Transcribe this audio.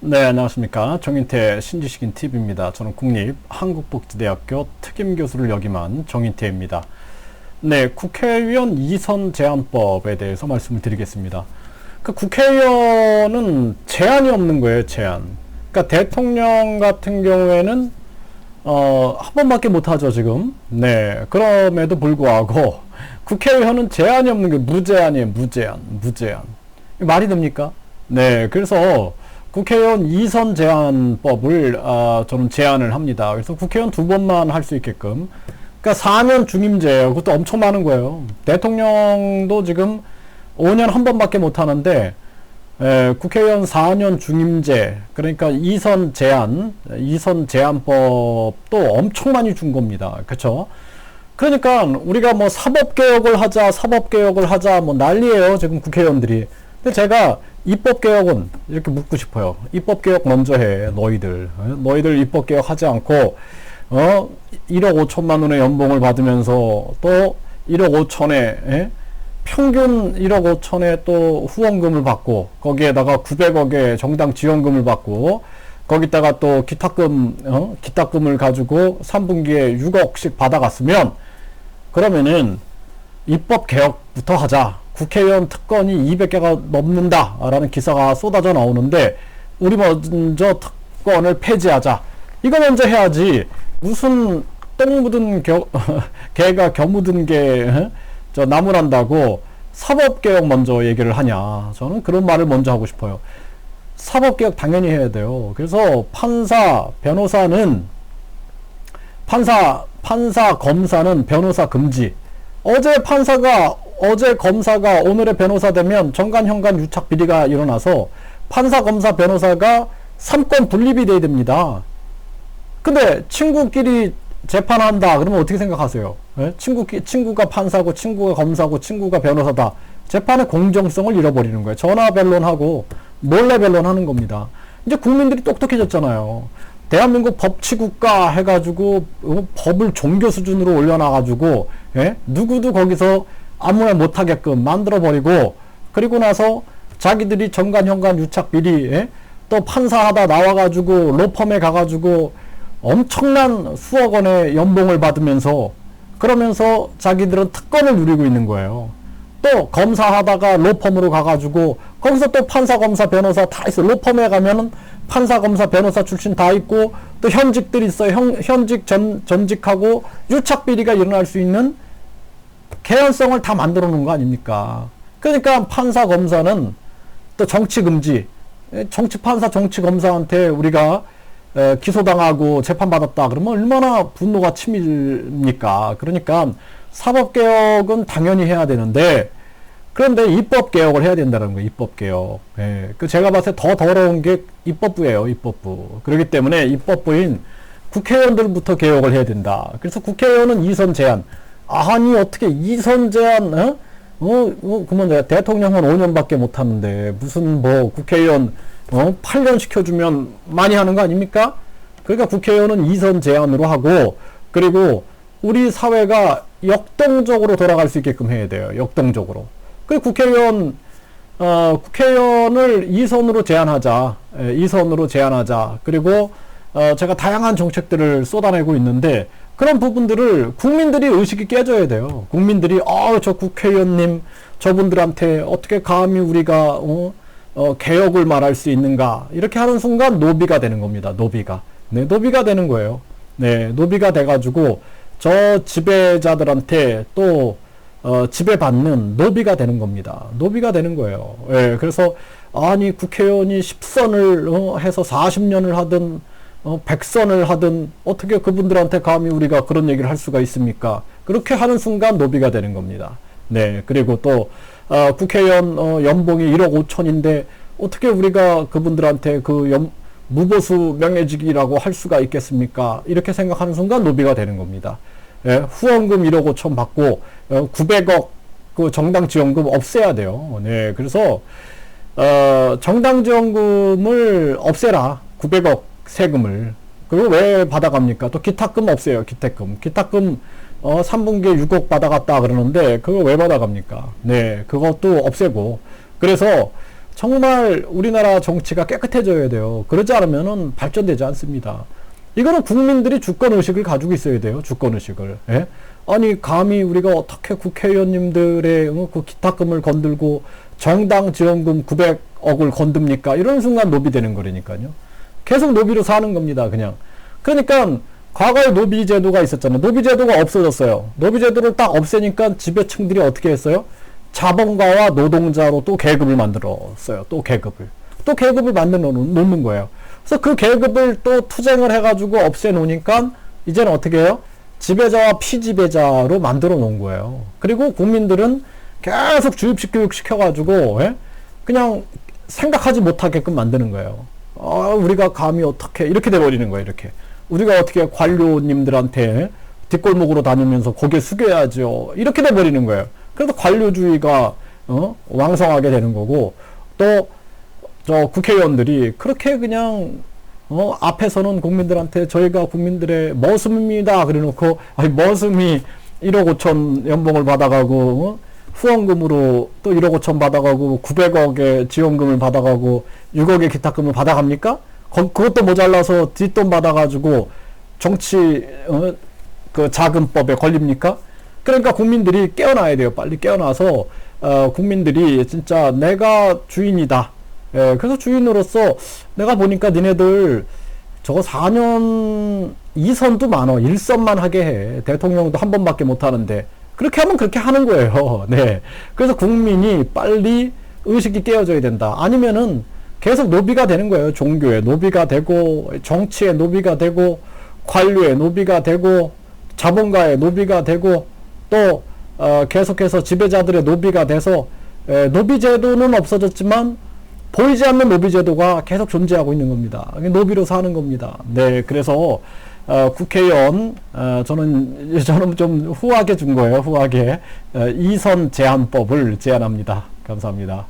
네, 안녕하십니까. 정인태 신지식인 TV입니다. 저는 국립한국복지대학교 특임교수를 역임한 정인태입니다. 네, 국회의원 이선 제한법에 대해서 말씀을 드리겠습니다. 그 국회의원은 제한이 없는 거예요, 제한. 그러니까 대통령 같은 경우에는 한 번밖에 못 하죠, 지금. 네, 그럼에도 불구하고 국회의원은 제한이 없는 게 무제한이에요, 무제한. 말이 됩니까? 네, 그래서 국회의원 이선 제한법을 저는 제안을 합니다. 그래서 국회의원 2번만 할 수 있게끔. 그러니까 4년 중임제예요. 그것도 엄청 많은 거예요. 대통령도 지금 5년 한 번밖에 못 하는데 국회의원 4년 중임제, 그러니까 이선 제한법도 엄청 많이 준 겁니다. 그렇죠? 그러니까 우리가 뭐 사법개혁을 하자 뭐 난리예요. 지금 국회의원들이. 근데 제가 입법개혁은 이렇게 묻고 싶어요. 입법개혁 먼저 해, 너희들. 너희들 입법개혁 하지 않고 1억 5천만 원의 연봉을 받으면서 또 1억 5천에 평균 1억 5천에 또 후원금을 받고, 거기에다가 900억의 정당 지원금을 받고, 거기다가 또 기탁금을 가지고 3분기에 6억씩 받아갔으면, 그러면은 입법개혁부터 하자. 국회의원 특권이 200개가 넘는다라는 기사가 쏟아져 나오는데, 우리 먼저 특권을 폐지하자. 이거 먼저 해야지. 무슨 똥 묻은 개가 겨 묻은 게 나무란다고 사법개혁 먼저 얘기를 하냐. 저는 그런 말을 먼저 하고 싶어요. 사법개혁 당연히 해야 돼요. 그래서 변호사는 판사, 검사는 변호사 금지. 어제 검사가 오늘의 변호사 되면 정관현관 유착 비리가 일어나서 판사, 검사, 변호사가 3권 분립이 돼야 됩니다. 근데 친구끼리 재판한다 그러면 어떻게 생각하세요? 예? 친구가 판사고, 친구가 검사고, 친구가 변호사다. 재판의 공정성을 잃어버리는 거예요. 전화 변론하고 몰래 변론하는 겁니다. 이제 국민들이 똑똑해졌잖아요. 대한민국 법치국가 해가지고 법을 종교 수준으로 올려놔가지고 누구도 거기서 아무 말 못하게끔 만들어버리고, 그리고 나서 자기들이 정관현관 유착 비리 또 판사하다 나와가지고 로펌에 가가지고 엄청난 수억 원의 연봉을 받으면서, 그러면서 자기들은 특권을 누리고 있는 거예요. 또 검사하다가 로펌으로 가가지고 거기서 또 판사, 검사, 변호사 다 있어. 로펌에 가면은 판사, 검사, 변호사 출신 다 있고, 또 현직들 있어요. 현직, 전직하고 유착 비리가 일어날 수 있는 개연성을 다 만들어 놓은 거 아닙니까? 그러니까 판사, 검사는 또 정치 금지. 판사, 정치 검사한테 우리가 기소당하고 재판받았다 그러면 얼마나 분노가 치밀니까. 그러니까 사법개혁은 당연히 해야 되는데, 그런데 입법개혁을 해야 된다는 거예요. 입법개혁. 제가 봤을 때 더 더러운 게 입법부예요. 입법부. 그렇기 때문에 입법부인 국회의원들부터 개혁을 해야 된다. 그래서 국회의원은 이선 제한. 아니 어떻게 이선 제한 그러면 대통령은 5년밖에 못 하는데 무슨 뭐 국회의원 8년 시켜주면 많이 하는 거 아닙니까? 그러니까 국회의원은 이선 제한으로 하고, 그리고 우리 사회가 역동적으로 돌아갈 수 있게끔 해야 돼요. 역동적으로. 그리고 국회의원을 이선으로 제한하자. 이선으로 제한하자. 그리고 제가 다양한 정책들을 쏟아내고 있는데, 그런 부분들을 국민들이 의식이 깨져야 돼요. 국민들이 저 국회의원님 저분들한테 어떻게 감히 우리가 개혁을 말할 수 있는가, 이렇게 하는 순간 노비가 되는 겁니다. 노비가. 네, 노비가 되는 거예요. 네, 노비가 돼가지고 저 지배자들한테 또 지배받는 노비가 되는 겁니다. 노비가 되는 거예요. 예, 그래서 아니 국회의원이 10선을 해서 40년을 하든 100선을 하든 어떻게 그분들한테 감히 우리가 그런 얘기를 할 수가 있습니까? 그렇게 하는 순간 노비가 되는 겁니다. 네, 그리고 또 국회의원 연봉이 1억 5천인데 어떻게 우리가 그분들한테 무보수 명예직이라고 할 수가 있겠습니까? 이렇게 생각하는 순간 노비가 되는 겁니다. 예, 후원금 1억 5천 받고 900억 그 정당 지원금 없애야 돼요. 네, 그래서 정당 지원금을 없애라. 900억 세금을. 그리고 왜 받아갑니까? 또 기탁금 없애요. 기탁금 3분기에 6억 받아갔다 그러는데 그거 왜 받아갑니까? 네, 그것도 없애고. 그래서 정말 우리나라 정치가 깨끗해져야 돼요. 그러지 않으면은 발전되지 않습니다. 이거는 국민들이 주권의식을 가지고 있어야 돼요. 주권의식을. 예? 아니 감히 우리가 어떻게 국회의원님들의 그 기탁금을 건들고 정당 지원금 900억을 건듭니까? 이런 순간 노비되는 거라니까요. 계속 노비로 사는 겁니다. 그냥. 그러니까 과거에 노비 제도가 있었잖아요. 노비 제도가 없어졌어요. 노비 제도를 딱 없애니까 지배층들이 어떻게 했어요? 자본가와 노동자로 또 계급을 만들었어요. 또 계급을 만들어 놓는 거예요. 그래서 그 계급을 또 투쟁을 해가지고 없애 놓으니까 이제는 어떻게 해요? 지배자와 피지배자로 만들어 놓은 거예요. 그리고 국민들은 계속 주입식 교육 시켜가지고, 예? 그냥 생각하지 못하게끔 만드는 거예요. 우리가 감히 어떻게, 이렇게 돼버리는 거예요, 이렇게. 우리가 어떻게 관료님들한테 뒷골목으로 다니면서 고개 숙여야죠. 이렇게 돼버리는 거예요. 그래서 관료주의가, 왕성하게 되는 거고, 또, 국회의원들이 그렇게 그냥, 앞에서는 국민들한테 저희가 국민들의 머슴입니다. 그래 놓고, 머슴이 1억 5천 연봉을 받아가고, 후원금으로 또 1억 5천 받아가고, 900억의 지원금을 받아가고, 6억의 기탁금을 받아갑니까? 그것도 모자라서 뒷돈 받아가지고, 정치, 그 자금법에 걸립니까? 그러니까 국민들이 깨어나야 돼요. 빨리 깨어나서, 국민들이 진짜 내가 주인이다. 예, 그래서 주인으로서 내가 보니까 니네들 저거 4년 2선도 많어. 1선만 하게 해. 대통령도 한 번밖에 못 하는데. 그렇게 하면 그렇게 하는 거예요. 네. 그래서 국민이 빨리 의식이 깨어져야 된다. 아니면은 계속 노비가 되는 거예요. 종교의 노비가 되고, 정치의 노비가 되고, 관료의 노비가 되고, 자본가의 노비가 되고, 또, 계속해서 지배자들의 노비가 돼서, 노비제도는 없어졌지만, 보이지 않는 노비제도가 계속 존재하고 있는 겁니다. 노비로 사는 겁니다. 네, 그래서 국회의원 저는 좀 후하게 준 거예요. 후하게 2선 제한법을 제안합니다. 감사합니다.